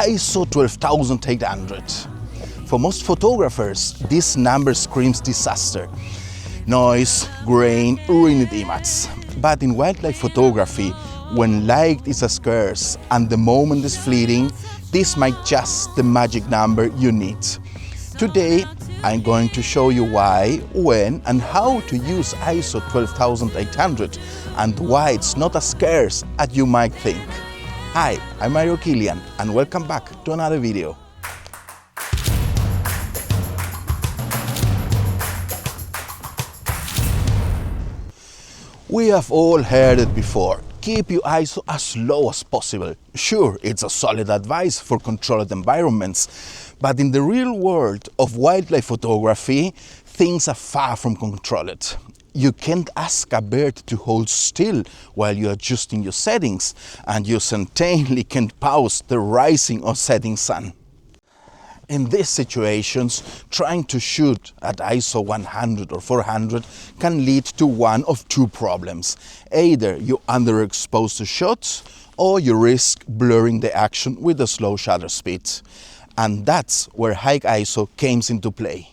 ISO 12800. For most photographers, this number screams disaster. Noise, grain, ruined image. But in wildlife photography, when light is scarce and the moment is fleeting, this might just the magic number you need. Today, I'm going to show you why, when and how to use ISO 12800 and why it's not as scarce as you might think. Hi, I'm Mario Kilian and welcome back to another video. We have all heard it before. Keep your ISO as low as possible. Sure, it's a solid advice for controlled environments, but in the real world of wildlife photography, things are far from controlled. You can't ask a bird to hold still while you're adjusting your settings, and you certainly can't pause the rising or setting sun. In these situations, trying to shoot at ISO 100 or 400 can lead to one of two problems. Either you underexpose the shots or you risk blurring the action with a slow shutter speed. And that's where high ISO comes into play.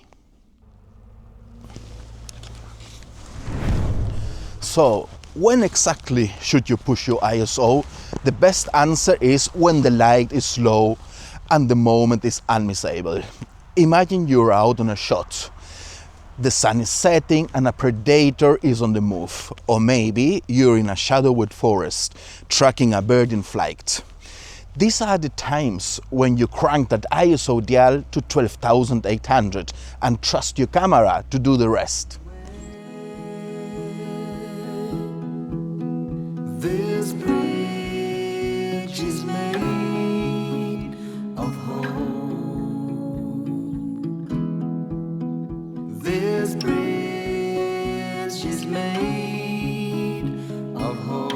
So, when exactly should you push your ISO? The best answer is when the light is low and the moment is unmissable. Imagine you're out on a shot. The sun is setting and a predator is on the move. Or maybe you're in a shadowwood forest, tracking a bird in flight. These are the times when you crank that ISO dial to 12,800 and trust your camera to do the rest. This bridge is made of hope. This bridge is made of hope.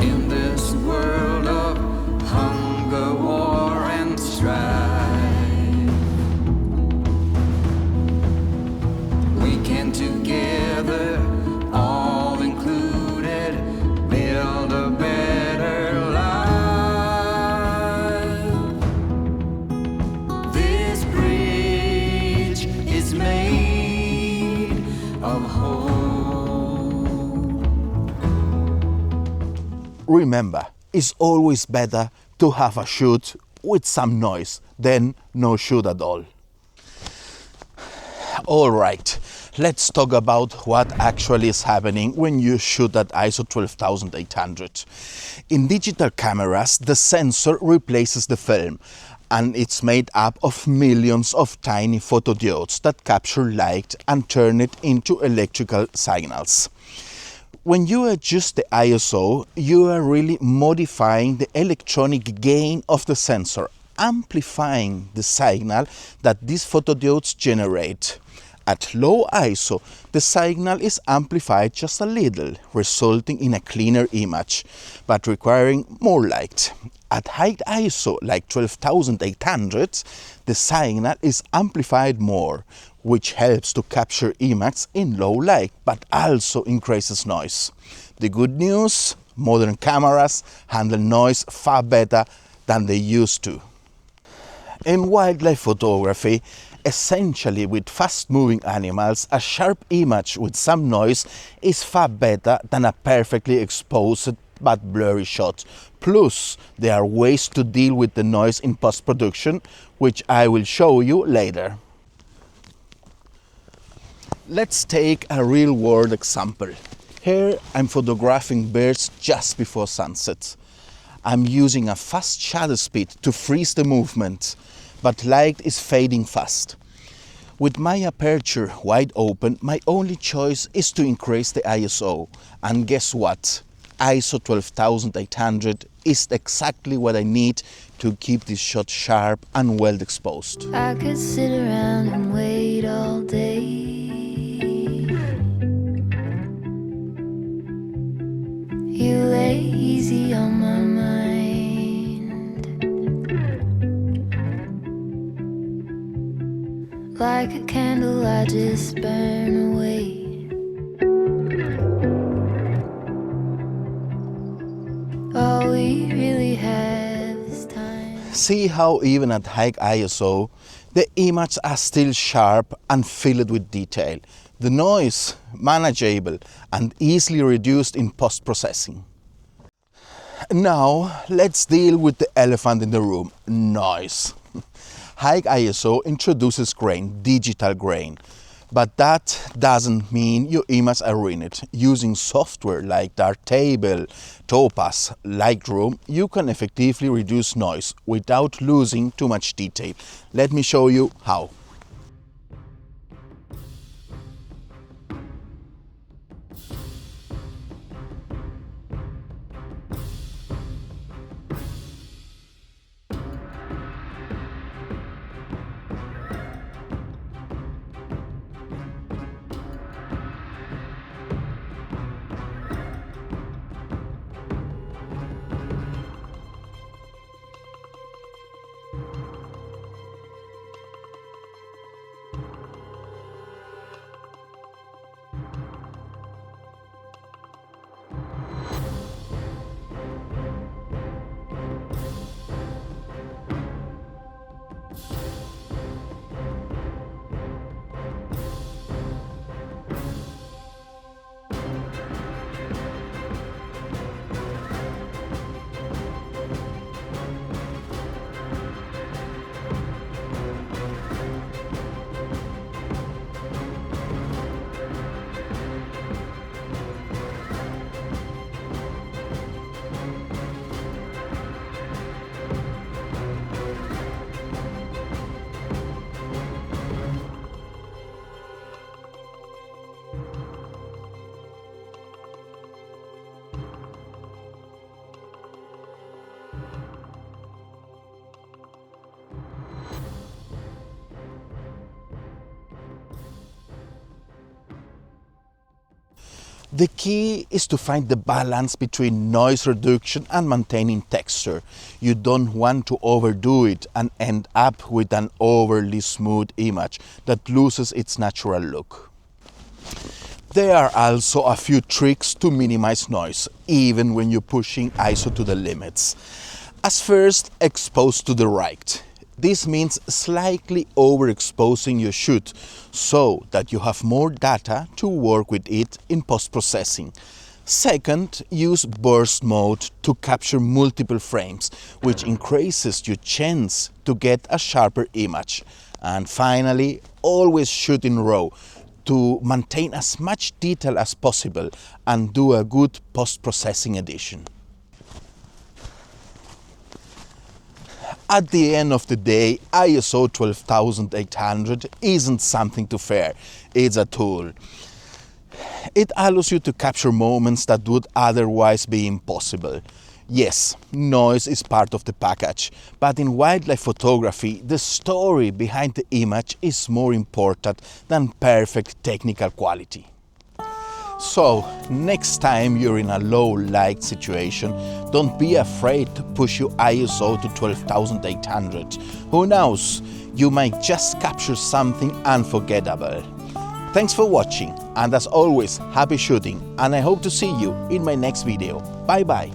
In this world of hunger, war, and strife, we can together, all included, build a better life. This bridge is made of hope. Remember, it's always better to have a shoot with some noise than no shoot at all. Alright, let's talk about what actually is happening when you shoot at ISO 12800. In digital cameras, the sensor replaces the film, and it's made up of millions of tiny photodiodes that capture light and turn it into electrical signals. When you adjust the ISO, you are really modifying the electronic gain of the sensor, amplifying the signal that these photodiodes generate. At low ISO, the signal is amplified just a little, resulting in a cleaner image, but requiring more light. At high ISO, like 12,800, the signal is amplified more, which helps to capture images in low light, but also increases noise. The good news, modern cameras handle noise far better than they used to. In wildlife photography, essentially with fast-moving animals, a sharp image with some noise is far better than a perfectly exposed but blurry shot. Plus, there are ways to deal with the noise in post-production, which I will show you later. Let's take a real-world example. Here I'm photographing birds just before sunset. I'm using a fast shutter speed to freeze the movement, but light is fading fast. With my aperture wide open, my only choice is to increase the ISO. And guess what? ISO 12800 is exactly what I need to keep this shot sharp and well exposed. I could sit around and wait all day. You lay easy on my mind, like a candle I just burn away. See how even at high ISO, the images are still sharp and filled with detail. The noise manageable and easily reduced in post-processing. Now let's deal with the elephant in the room, noise. High ISO introduces grain, digital grain, but that doesn't mean your images are ruined. Using software like Darktable, Topaz, Lightroom, you can effectively reduce noise without losing too much detail. Let me show you how. The key is to find the balance between noise reduction and maintaining texture. You don't want to overdo it and end up with an overly smooth image that loses its natural look. There are also a few tricks to minimize noise, even when you're pushing ISO to the limits. As first, expose to the right. This means slightly overexposing your shoot so that you have more data to work with it in post-processing. Second, use burst mode to capture multiple frames, which increases your chance to get a sharper image. And finally, always shoot in RAW to maintain as much detail as possible and do a good post-processing edition. At the end of the day, ISO 12800 isn't something to fear, it's a tool. It allows you to capture moments that would otherwise be impossible. Yes, noise is part of the package, but in wildlife photography, the story behind the image is more important than perfect technical quality. So, next time you're in a low light situation, don't be afraid to push your ISO to 12800. Who knows, you might just capture something unforgettable. Thanks for watching, and as always, happy shooting, and I hope to see you in my next video. Bye bye.